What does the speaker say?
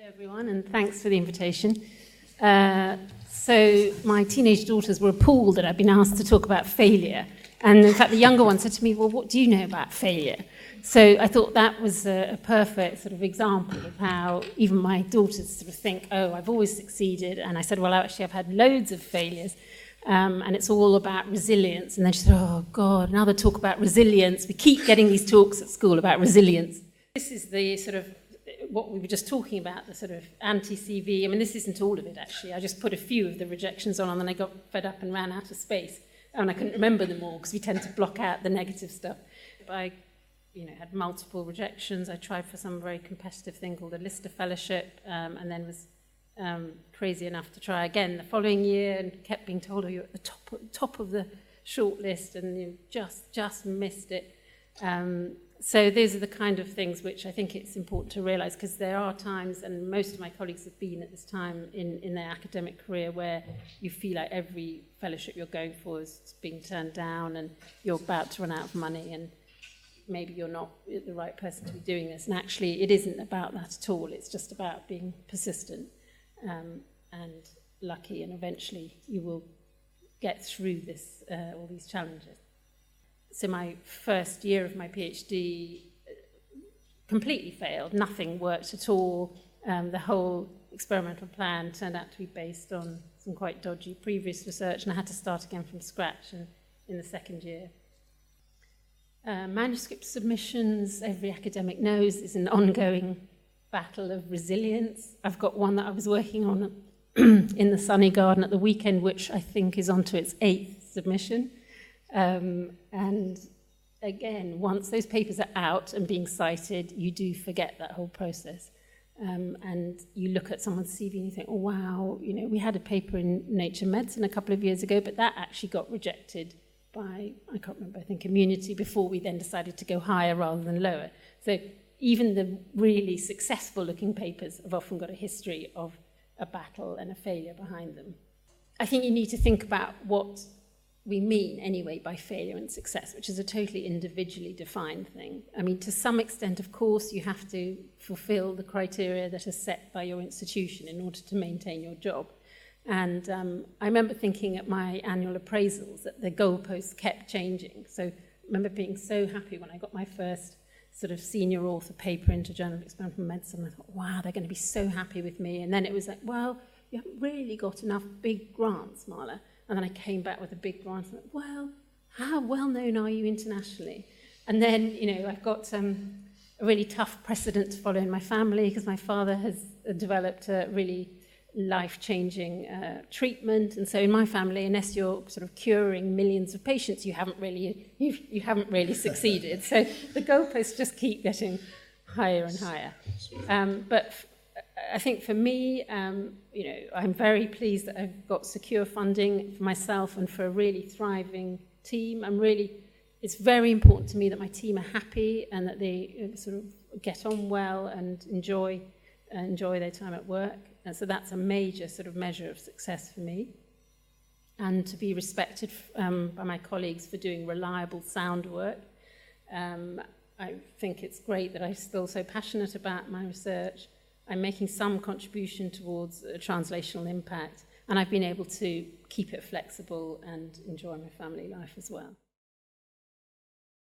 Hello everyone, and thanks for the invitation. So my teenage daughters were appalled that I'd been asked to talk about failure. And in fact, the younger one said to me, well, what do you know about failure? So I thought that was a perfect sort of example of how even my daughters sort of think, oh, I've always succeeded. And I said, well, actually, I've had loads of failures. And it's all about resilience. And then she said, oh, God, now they talk about resilience. We keep getting these talks at school about resilience. This is the sort of what we were just talking about, the sort of anti-CV. I mean, this isn't all of it, actually. I just put a few of the rejections on, and then I got fed up and ran out of space. And I couldn't remember them all, because we tend to block out the negative stuff. I had multiple rejections. I tried for some very competitive thing called a Lister Fellowship, and then was crazy enough to try again the following year, and kept being told, oh, you're at the top of the shortlist, and you just missed it. So those are the kind of things which I think it's important to realise, because there are times, and most of my colleagues have been at this time in their academic career, where you feel like every fellowship you're going for is being turned down, and you're about to run out of money, and maybe you're not the right person to be doing this. And actually, it isn't about that at all. It's just about being persistent and lucky, and eventually you will get through this all these challenges. So my first year of my PhD completely failed. Nothing worked at all. The whole experimental plan turned out to be based on some quite dodgy previous research, and I had to start again from scratch in the second year. Manuscript submissions, every academic knows, is an ongoing battle of resilience. I've got one that I was working on in the Sunny Garden at the weekend, which I think is onto its 8th submission. And again, once those papers are out and being cited, you do forget that whole process. And you look at someone's CV and you think, oh, wow, we had a paper in Nature Medicine a couple of years ago, but that actually got rejected by, I can't remember, I think Immunity, before we then decided to go higher rather than lower. So even the really successful looking papers have often got a history of a battle and a failure behind them. I think you need to think about what we mean anyway by failure and success, which is a totally individually defined thing. I mean, to some extent, of course, you have to fulfill the criteria that are set by your institution in order to maintain your job. And I remember thinking at my annual appraisals that the goalposts kept changing. So I remember being so happy when I got my first sort of senior author paper into Journal of Experimental Medicine. I thought, wow, they're going to be so happy with me. And then it was like, well, you haven't really got enough big grants, Marla. And then I came back with a big grant and went, well, how well known are you internationally? And then, I've got a really tough precedent to follow in my family, because my father has developed a really life-changing treatment. And so in my family, unless you're sort of curing millions of patients, you haven't really succeeded. So the goalposts just keep getting higher and higher. But I think for me, I'm very pleased that I've got secure funding for myself and for a really thriving team. It's very important to me that my team are happy and that they sort of get on well and enjoy their time at work. And so that's a major sort of measure of success for me. And to be respected by my colleagues for doing reliable, sound work. I think it's great that I'm still so passionate about my research. I'm making some contribution towards a translational impact, and I've been able to keep it flexible and enjoy my family life as well.